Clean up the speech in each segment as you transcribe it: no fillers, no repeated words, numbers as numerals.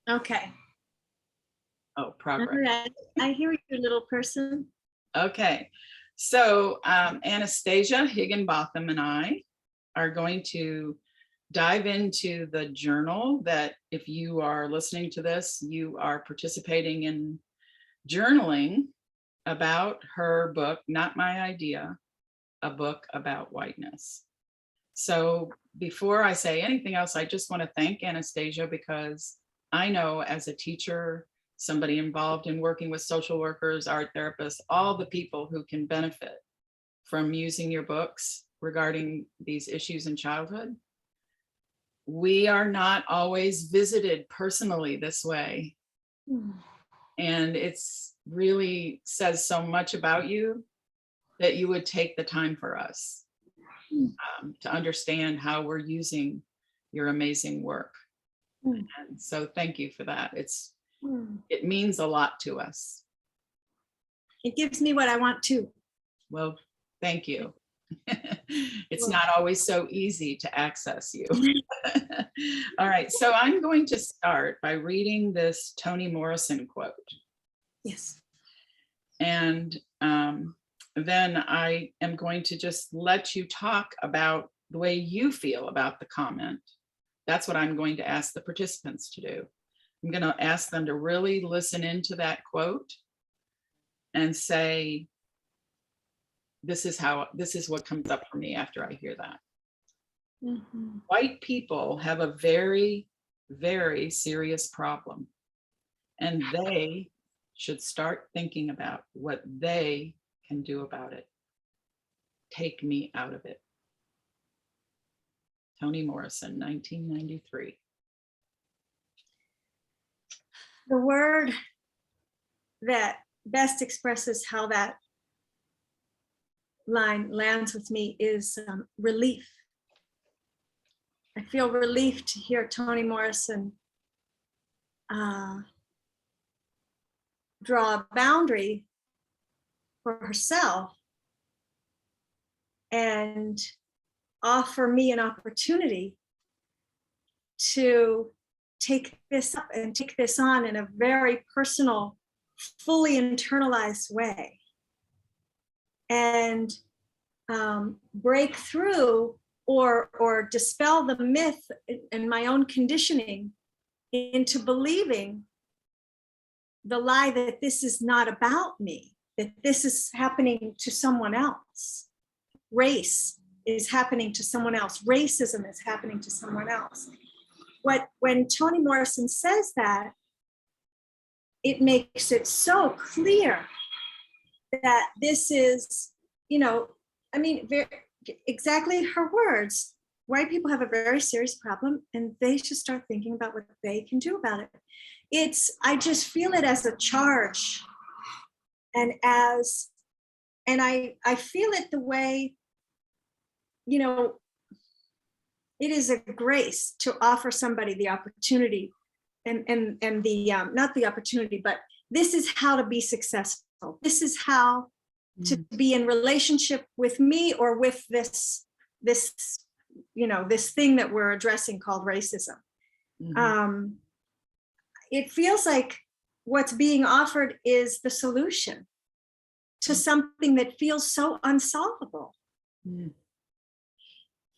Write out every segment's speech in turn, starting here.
Okay. Oh, All progress. right. I hear you, little person. Okay. So Anastasia Higginbotham and I are going to dive into the journal that, if you are listening to this, you are participating in journaling about her book, Not My Idea, a book about whiteness. So before I say anything else, I just want to thank Anastasia, because I know as a teacher, somebody involved in working with social workers, art therapists, all the people who can benefit from using your books regarding these issues in childhood, we are not always visited personally this way. And it's really says so much about you that you would take the time for us to understand how we're using your amazing work. And so thank you for that. It means a lot to us. It gives me what I want to. Well, thank you. It's not always so easy to access you. All right, so I'm going to start by reading this Toni Morrison quote. Yes. And then I am going to just let you talk about the way you feel about the comment. That's what I'm going to ask the participants to do. I'm going to ask them to really listen into that quote and say, this is what comes up for me after I hear that. Mm-hmm. White people have a very, very serious problem, and they should start thinking about what they can do about it. Take me out of it. Toni Morrison, 1993. The word that best expresses how that line lands with me is relief. I feel relief to hear Toni Morrison draw a boundary for herself and offer me an opportunity to take this up and take this on in a very personal, fully internalized way, and break through or dispel the myth and my own conditioning into believing the lie that this is not about me, that this is happening to someone else. Race is happening to someone else. Racism is happening to someone else. When Toni Morrison says that, it makes it so clear that this is, exactly her words. White people have a very serious problem, and they should start thinking about what they can do about it. I just feel it as a charge, and I feel it the way, it is a grace to offer somebody the opportunity and the not the opportunity, but this is how to be successful. This is how to be in relationship with me or with this thing that we're addressing called racism. Mm-hmm. It feels like what's being offered is the solution to something that feels so unsolvable.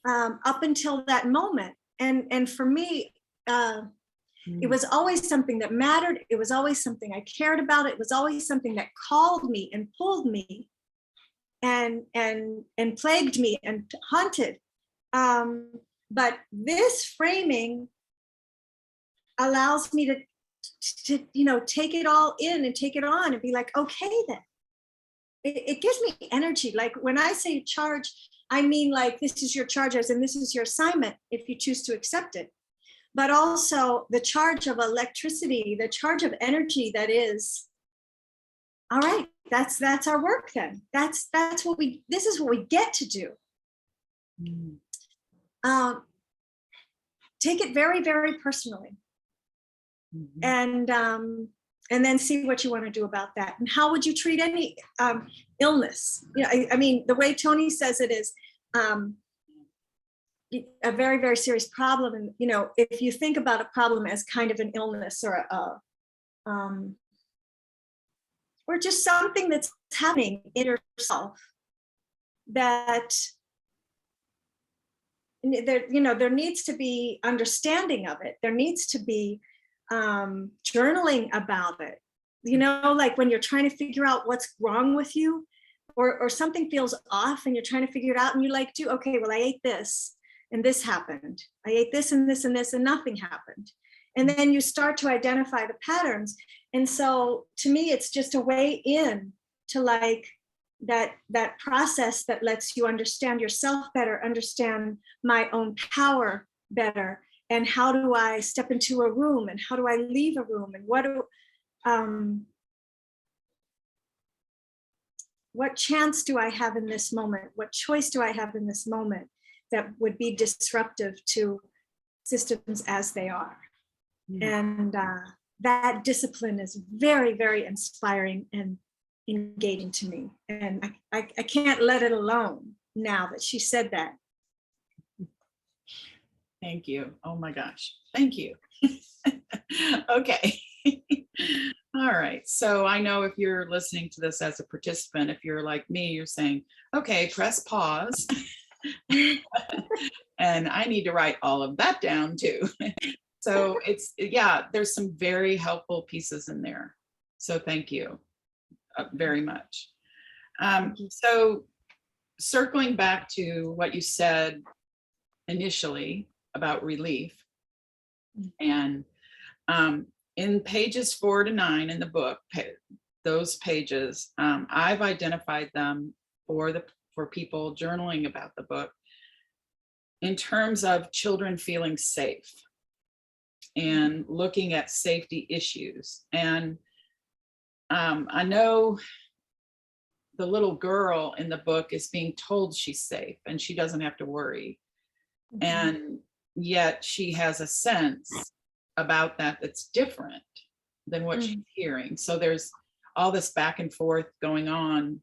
Up until that moment. And for me, it was always something that mattered. It was always something I cared about. It was always something that called me and pulled me and plagued me and haunted. But this framing allows me to take it all in and take it on and be like, okay, then. It gives me energy. Like when I say charge, I mean, like, this is your charge, as in this is your assignment if you choose to accept it. But also the charge of electricity, the charge of energy that is, all right, that's our work then. This is what we get to do. Take it very, very personally. And then see what you want to do about that. And how would you treat any illness? I mean, the way Toni says it is, a very, very serious problem. And, you know, if you think about a problem as kind of an illness or just something that's happening in yourself, that there, you know, there needs to be understanding of it. There needs to be journaling about it. You know, like when you're trying to figure out what's wrong with you, or something feels off and you're trying to figure it out, and you like do, okay, well, I ate this and this happened. I ate this and this and this and nothing happened. And then you start to identify the patterns. And so to me, it's just a way in to like that process that lets you understand yourself better, understand my own power better, and how do I step into a room and how do I leave a room, and what chance do I have in this moment? What choice do I have in this moment that would be disruptive to systems as they are? And that discipline is very, very inspiring and engaging to me. And I can't let it alone now that she said that. Thank you. Oh my gosh. Thank you. Okay. All right. So I know if you're listening to this as a participant, if you're like me, you're saying, okay, press pause. And I need to write all of that down too. So it's, yeah, there's some very helpful pieces in there. So thank you very much. So circling back to what you said initially about relief, and in pages 4 to 9 in the book, those pages, I've identified them for people journaling about the book in terms of children feeling safe and looking at safety issues. And I know the little girl in the book is being told she's safe and she doesn't have to worry. And yet she has a sense about that that's different than what she's hearing. So there's all this back and forth going on,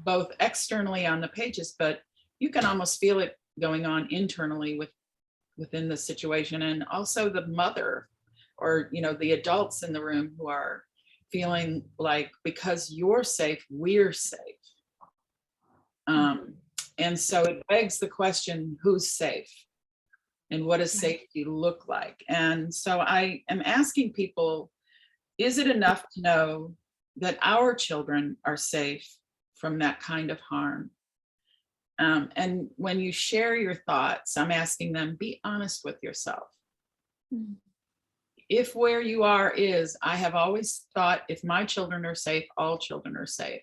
both externally on the pages, but you can almost feel it going on internally within the situation. And also the mother, or, you know, the adults in the room who are feeling like, because you're safe, we're safe. And so it begs the question, who's safe? And what does safety look like? And so I am asking people, is it enough to know that our children are safe from that kind of harm? And when you share your thoughts, I'm asking them, be honest with yourself. If where you are is, I have always thought if my children are safe, all children are safe.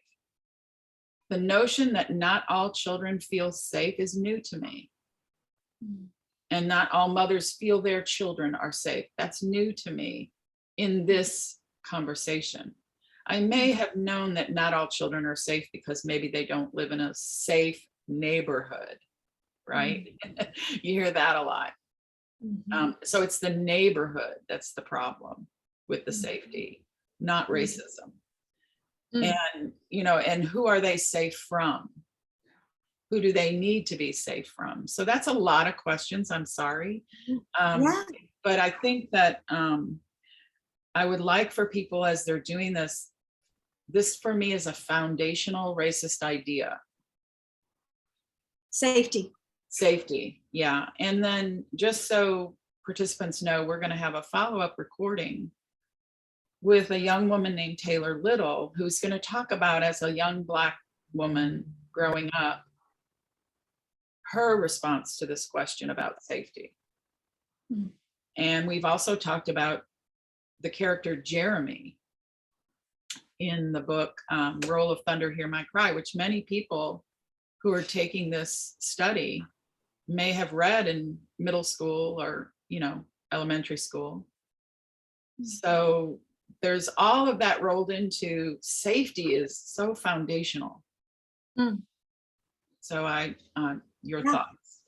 The notion that not all children feel safe is new to me. And not all mothers feel their children are safe. That's new to me in this conversation. I may have known that not all children are safe because maybe they don't live in a safe neighborhood, right? You hear that a lot. So it's the neighborhood that's the problem with the safety, not racism. And, you know, and who are they safe from? Who do they need to be safe from? So that's a lot of questions, I'm sorry. But I think that I would like for people, as they're doing this for me is a foundational racist idea. Safety, yeah. And then just so participants know, we're going to have a follow-up recording with a young woman named Taylor Little, who's going to talk about, as a young Black woman growing up, her response to this question about safety. And we've also talked about the character Jeremy in the book, Roll of Thunder, Hear My Cry, which many people who are taking this study may have read in middle school or, you know, elementary school. So there's all of that rolled into safety is so foundational. So your thoughts.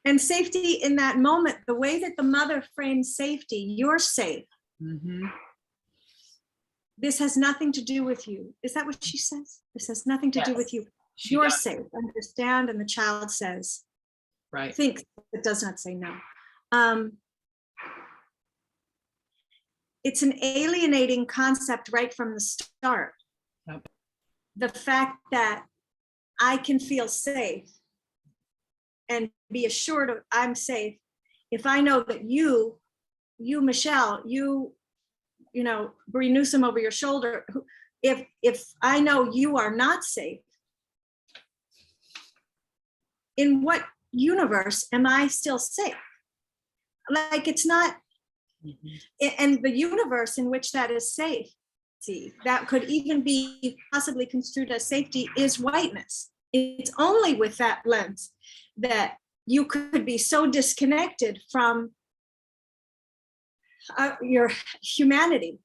And safety in that moment, the way that the mother frames safety, you're safe. This has nothing to do with you. Is that what she says? This has nothing to do with you. You're safe, understand? And the child says, Right. Thinks, but does not say no. Um, it's an alienating concept right from the start. Yep. The fact that I can feel safe and be assured of I'm safe if I know that you, Michelle, you know, Bree Newsom over your shoulder, if I know you are not safe, in what universe am I still safe? Like, it's not, and the universe in which that is safe, see, that could even be possibly construed as safety, is whiteness. It's only with that lens that you could be so disconnected from your humanity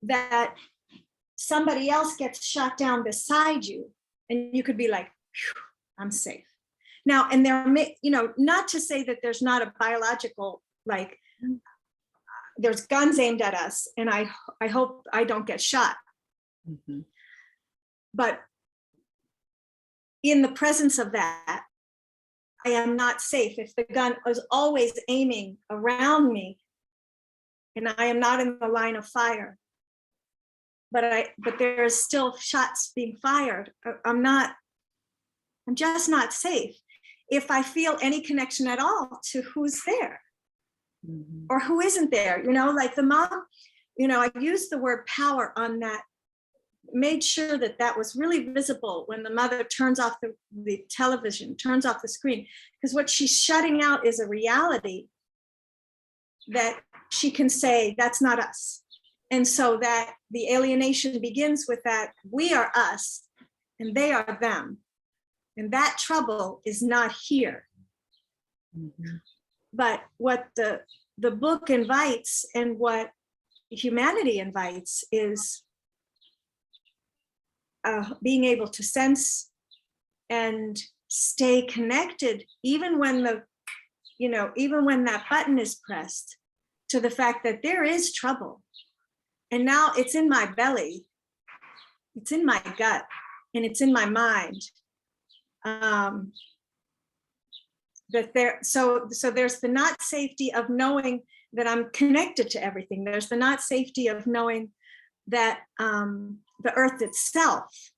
that somebody else gets shot down beside you and you could be like, I'm safe. Now, and there may, you know, not to say that there's not a biological, like, there's guns aimed at us and I hope I don't get shot. Mm-hmm. But in the presence of that, I am not safe. If the gun is always aiming around me and I am not in the line of fire, but there's still shots being fired, I'm just not safe if I feel any connection at all to who's there. Mm-hmm. Or who isn't there, you know, like the mom, you know, I used the word power on that, made sure that that was really visible when the mother turns off the television, turns off the screen, because what she's shutting out is a reality that she can say, that's not us. And so that the alienation begins with that we are us and they are them. And that trouble is not here. Mm-hmm. But what the book invites and what humanity invites is being able to sense and stay connected, even when even when that button is pressed, to the fact that there is trouble. And now it's in my belly, it's in my gut, and it's in my mind. So there's the not safety of knowing that I'm connected to everything. There's the not safety of knowing that the earth itself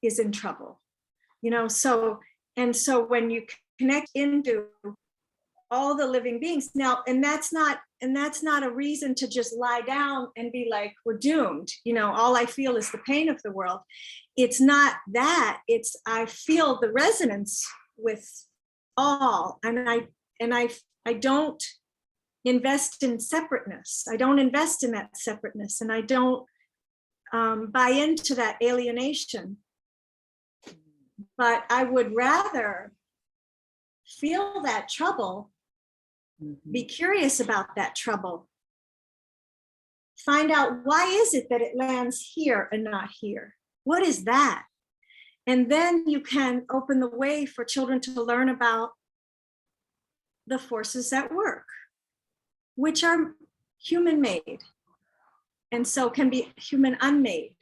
is in trouble, you know. So when you connect into all the living beings now, and that's not a reason to just lie down and be like, we're doomed, you know, all I feel is the pain of the world. It's not that, it's I feel the resonance with all, and I don't invest in separateness. I don't invest in that separateness, and I don't buy into that alienation. But I would rather feel that trouble, be curious about that trouble, find out why is it that it lands here and not here? What is that? And then you can open the way for children to learn about the forces at work, which are human made. And so can be human unmade,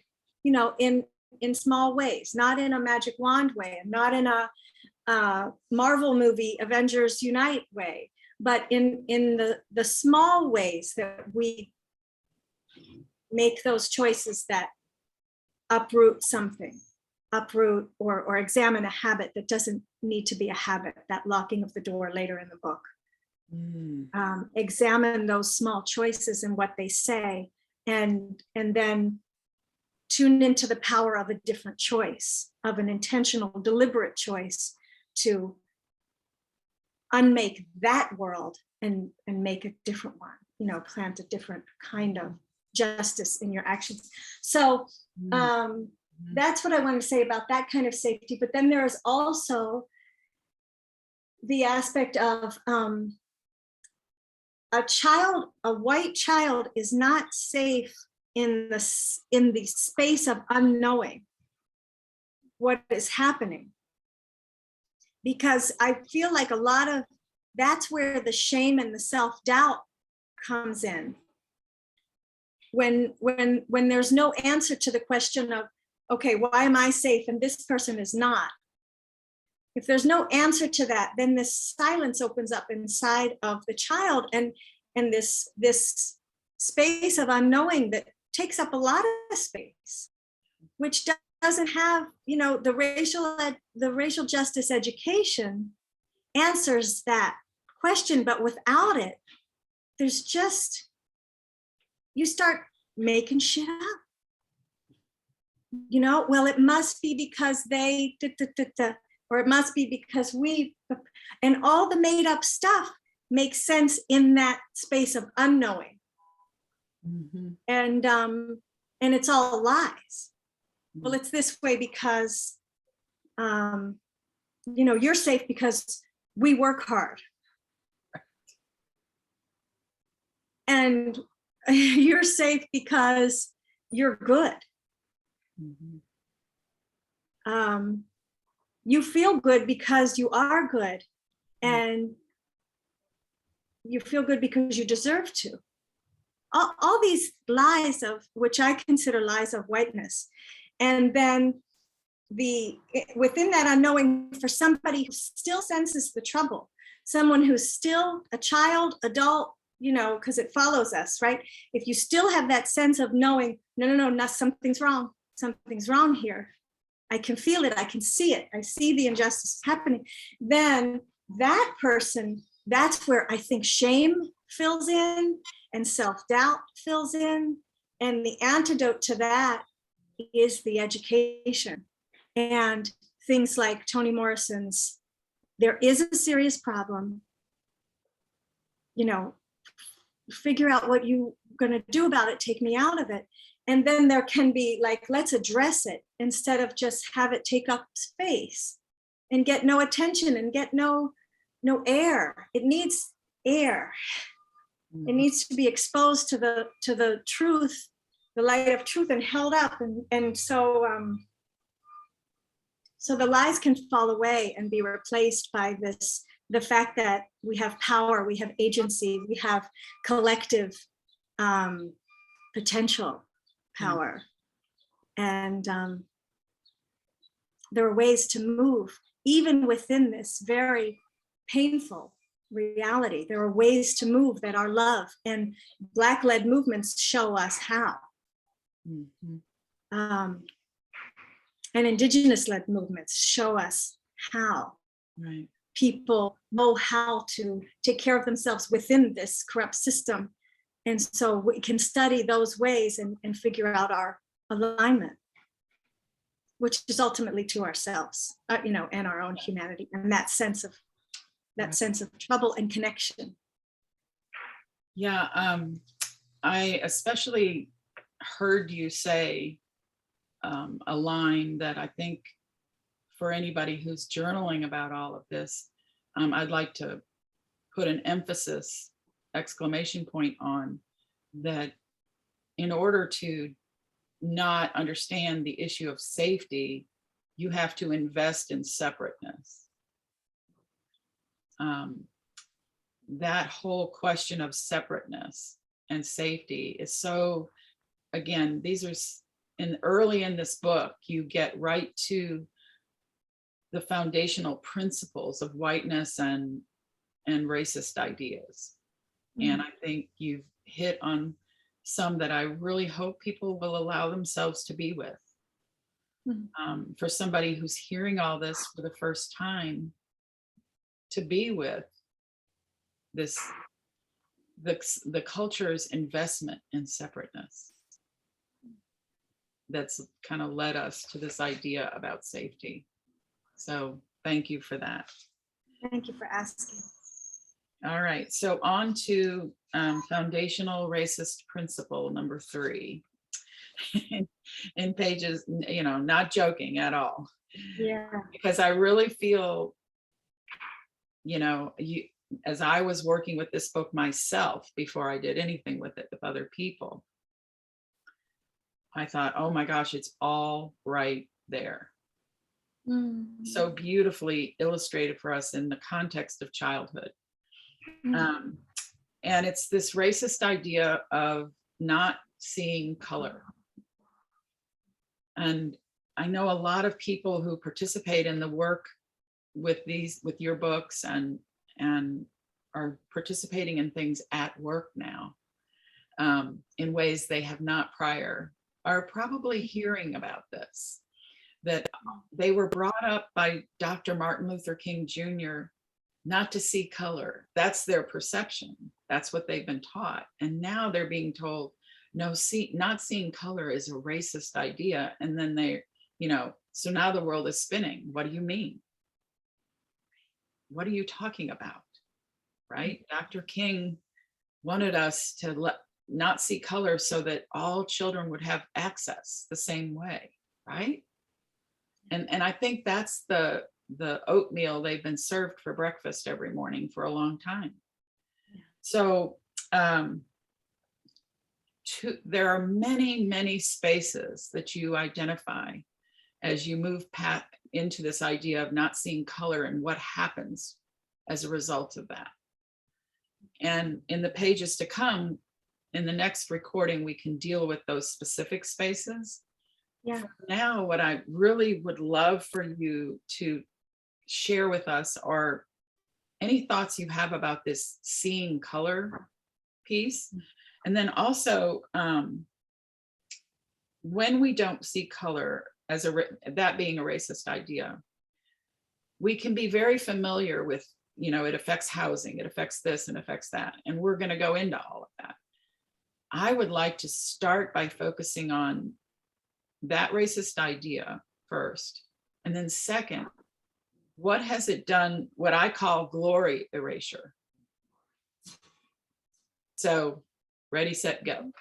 you know, in small ways, not in a magic wand way, and not in a Marvel movie, Avengers Unite way, but in the small ways that we make those choices that uproot something, or examine a habit that doesn't need to be a habit, that locking of the door later in the book. Examine those small choices and what they say, and then tune into the power of a different choice, of an intentional, deliberate choice to unmake that world and make a different one, you know, plant a different kind of justice in your actions. So that's what I want to say about that kind of safety. But then there is also the aspect of a white child is not safe in the space of unknowing what is happening, because I feel like a lot of that's where the shame and the self-doubt comes in, when there's no answer to the question of, okay, why am I safe and this person is not? if there's no answer to that, then this silence opens up inside of the child, and this space of unknowing that takes up a lot of space, which doesn't have, the racial justice education answers that question, but without it, there's just, you start making shit up. Well, it must be because they, or it must be because we, and all the made up stuff makes sense in that space of unknowing. Mm-hmm. And it's all lies. Well, it's this way because, you're safe because we work hard. And you're safe because you're good. Mm-hmm. You feel good because you are good, and you feel good because you deserve to. All these lies, of which I consider lies of whiteness. And then within that unknowing, for somebody who still senses the trouble, someone who's still a child, adult, because it follows us, right? If you still have that sense of knowing, no, something's wrong here. I can feel it, I can see it, I see the injustice happening. Then that person, that's where I think shame fills in and self-doubt fills in. And the antidote to that is the education. And things like Toni Morrison's, there is a serious problem, figure out what you're going to do about it, take me out of it. And then there can be like, let's address it instead of just have it take up space and get no attention and get no air. It needs air. It needs to be exposed to the truth, the light of truth, and held up. And so the lies can fall away and be replaced by the fact that we have power, we have agency, we have collective potential power. And there are ways to move even within this very painful reality. There are ways to move that are love, and Black-led movements show us how. Mm-hmm. And Indigenous-led movements show us how. Right. People know how to take care of themselves within this corrupt system. And so we can study those ways and figure out our alignment, which is ultimately to ourselves, and our own humanity, and that sense of trouble and connection. Yeah, I especially heard you say a line that I think for anybody who's journaling about all of this, I'd like to put an emphasis, exclamation point on that. In order to not understand the issue of safety, you have to invest in separateness. That whole question of separateness and safety is so, again, these are early in this book, you get right to the foundational principles of whiteness and racist ideas. Mm-hmm. And I think you've hit on some that I really hope people will allow themselves to be with. Mm-hmm. For somebody who's hearing all this for the first time, to be with this, the culture's investment in separateness that's kind of led us to this idea about safety. So thank you for that. Thank you for asking. All right, so on to foundational racist principle number 3. In pages, not joking at all. Yeah. Because I really feel, as I was working with this book myself before I did anything with it with other people, I thought, oh my gosh, it's all right there. Mm-hmm. So beautifully illustrated for us in the context of childhood. Mm-hmm. And it's this racist idea of not seeing color. And I know a lot of people who participate in the work with your books and are participating in things at work now, in ways they have not prior, are probably hearing about this, that they were brought up by Dr. Martin Luther King Jr. not to see color. That's their perception. That's what they've been taught. And now they're being told, no, not seeing color is a racist idea. And then so now the world is spinning. What do you mean? What are you talking about? Right? Dr. King wanted us to not see color so that all children would have access the same way, right? And I think that's the oatmeal they've been served for breakfast every morning for a long time. So there are many spaces that you identify as you move into this idea of not seeing color and what happens as a result of that. And in the pages to come, in the next recording, we can deal with those specific spaces. Yeah. For now, what I really would love for you to share with us are any thoughts you have about this seeing color piece. And then also, when we don't see color as that being a racist idea, we can be very familiar with, it affects housing, it affects this and affects that. And we're going to go into all of that. I would like to start by focusing on that racist idea first. And then second, what has it done, what I call glory erasure? So ready, set, go.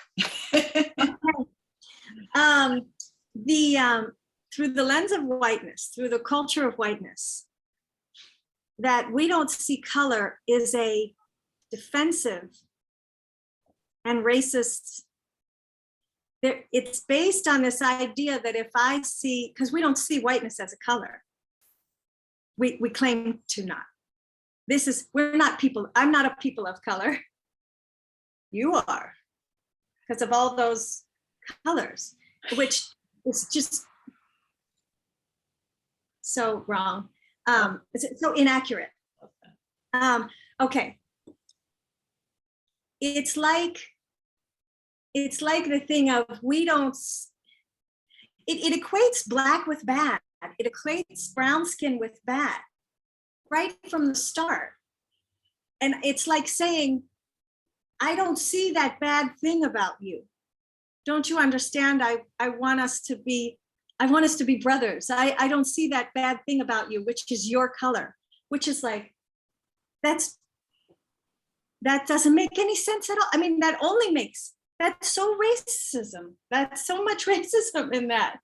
Through the lens of whiteness, through the culture of whiteness, that we don't see color is a defensive and racist. It's based on this idea that if I see, because we don't see whiteness as a color, we claim to not. We're not people. I'm not a people of color. You are, because of all those colors, which is just so wrong. It's so inaccurate. Okay. It's like the thing of it equates black with bad. It equates brown skin with bad right from the start. And it's like saying, I don't see that bad thing about you. Don't you understand? I want us to be brothers. I don't see that bad thing about you, which is your color, which is like, that doesn't make any sense at all. I mean, that's so racism. That's so much racism in that,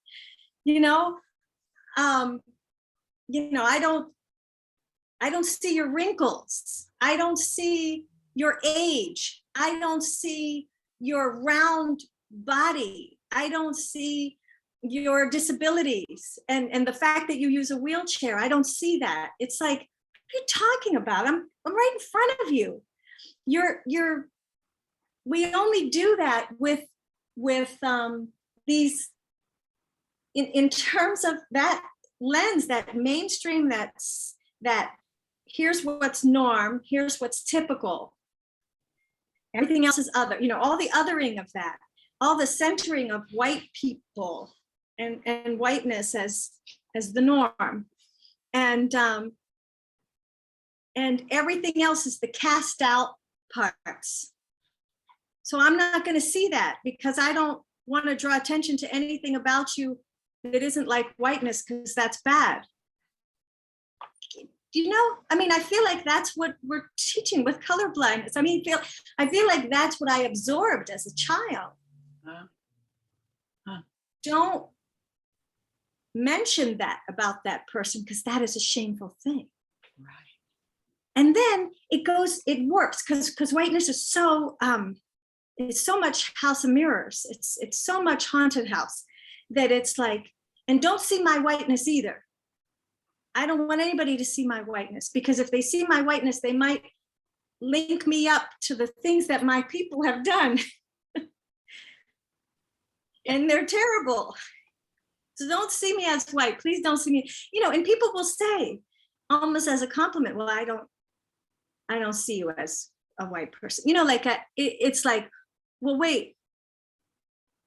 I don't see your wrinkles. I don't see your age. I don't see your round body. I don't see your disabilities and the fact that you use a wheelchair. I don't see that. It's like, what are you talking about? I'm right in front of you. We only do that with these in terms of that lens, that mainstream, that here's what's norm, here's what's typical. Everything else is other, all the othering of that, all the centering of white people and whiteness as the norm. And everything else is the cast out parts. So I'm not going to see that because I don't want to draw attention to anything about you that isn't like whiteness, because that's bad. I feel like that's what we're teaching with colorblindness. I feel like that's what I absorbed as a child. Don't mention that about that person because that is a shameful thing. Right. And then it works because whiteness is so it's so much house of mirrors. It's so much haunted house that it's like, and don't see my whiteness either. I don't want anybody to see my whiteness, because if they see my whiteness, they might link me up to the things that my people have done. And they're terrible. So don't see me as white. Please don't see me. And people will say, almost as a compliment. Well, I don't see you as a white person. You know, like it's like, well, wait,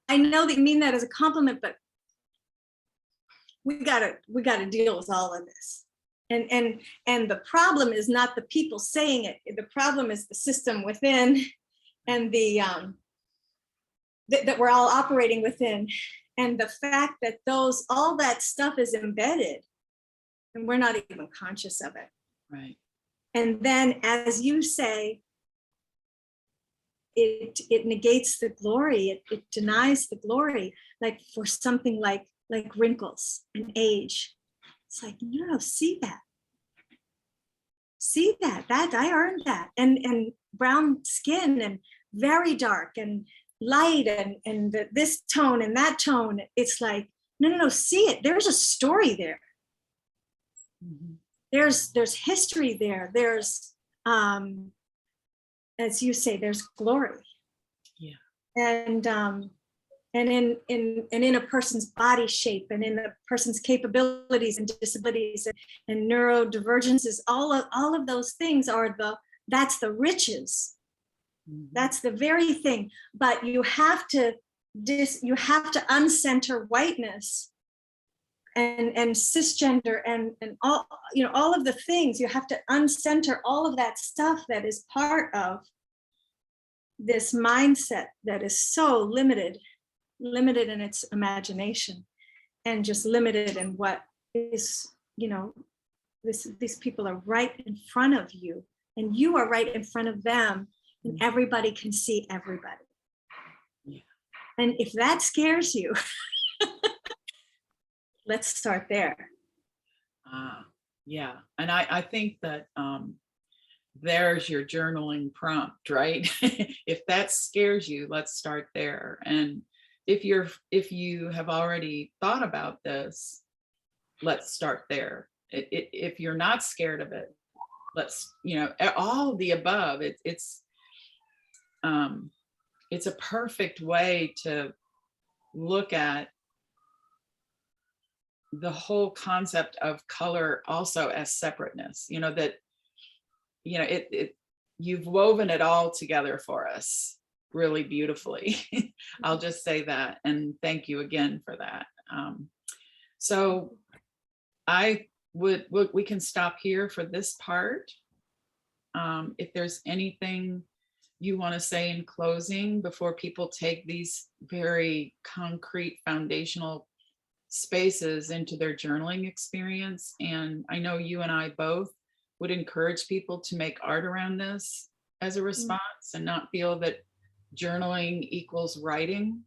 I know that you mean that as a compliment, but we gotta deal with all of this. And the problem is not the people saying it. The problem is the system within, and the that we're all operating within, and the fact that all that stuff is embedded, and we're not even conscious of it. Right. And then, as you say, it negates the glory. It denies the glory. Like for something like wrinkles and age, it's like, no, see that I earned that. And brown skin and very dark and light and this tone and that tone. It's like, no, see it. There's a story there. Mm-hmm. There's history there. There's, as you say, there's glory. Yeah. And in a person's body shape, and in a person's capabilities and disabilities and neurodivergences, all of those things that's the riches. Mm-hmm. That's the very thing. But you have to uncenter whiteness and cisgender and all, all of the things. You have to uncenter all of that stuff that is part of this mindset that is so limited in its imagination, and just limited in what is, these people are right in front of you, and you are right in front of them, and everybody can see everybody. Yeah. And if that scares you, let's start there. Yeah. And I think that there's your journaling prompt, right? If that scares you, let's start there. And if you have already thought about this, let's start there. If you're not scared of it, let's, all of the above. It's a perfect way to look at the whole concept of color also as separateness. You've woven it all together for us really beautifully. I'll just say that, and thank you again for that. So we can stop here for this part. If there's anything you want to say in closing before people take these very concrete foundational spaces into their journaling experience. And I know you and I both would encourage people to make art around this as a response, and not feel that journaling equals writing.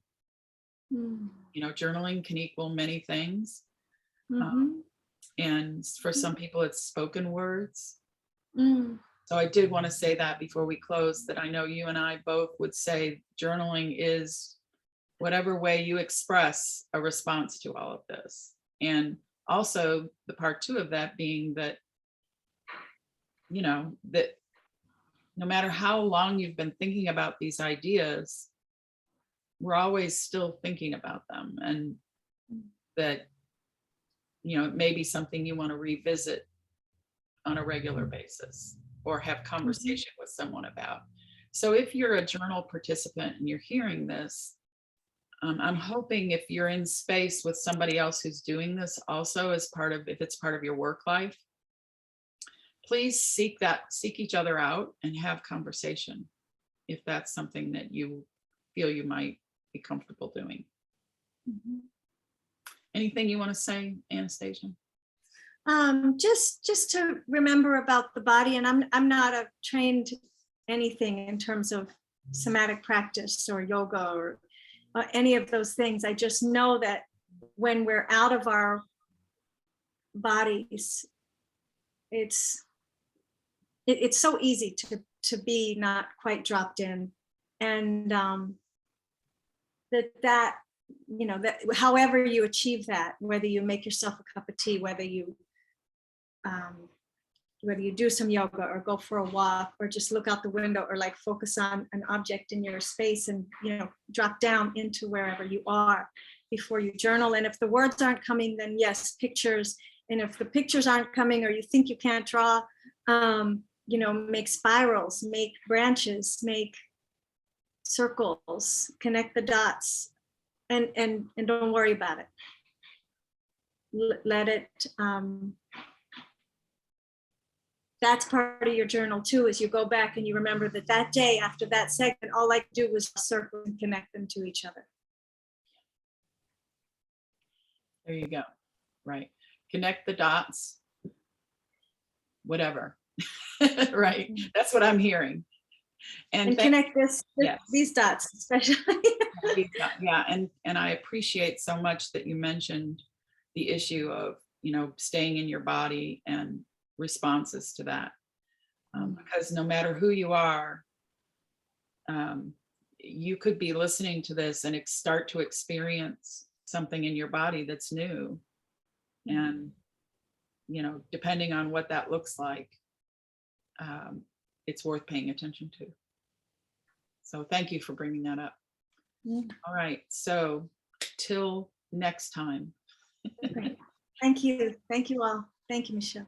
Journaling can equal many things. And for some people it's spoken words. So I did want to say that before we close, that I know you and I both would say journaling is whatever way you express a response to all of this. And also the part two of that being that, that no matter how long you've been thinking about these ideas, we're always still thinking about them. And that, it may be something you want to revisit on a regular basis, or have conversation with someone about. So if you're a journal participant and you're hearing this, I'm hoping if you're in space with somebody else who's doing this also if it's part of your work life, please seek each other out and have conversation if that's something that you feel you might be comfortable doing. Anything you want to say, Anastasia? Just to remember about the body, and I'm not a trained anything in terms of somatic practice or yoga or any of those things. I just know that when we're out of our bodies, it's so easy to be not quite dropped in, and that however you achieve that, whether you make yourself a cup of tea, whether you do some yoga or go for a walk or just look out the window or like focus on an object in your space and drop down into wherever you are before you journal. And if the words aren't coming, then yes, pictures And if the pictures aren't coming or you think you can't draw, make spirals, make branches, make circles, connect the dots, and don't worry about it. Let it, that's part of your journal too, is you go back and you remember that day after that segment, all I could do was circle and connect them to each other. There you go. Right. Connect the dots, whatever. Right. That's what I'm hearing. And connect these dots, especially. Yeah. And I appreciate so much that you mentioned the issue of, staying in your body and responses to that. Because no matter who you are, you could be listening to this and start to experience something in your body that's new. And, depending on what that looks like, it's worth paying attention to. So thank you for bringing that up. All right. So till next time. Okay. Thank you. Thank you all. Thank you, Michelle.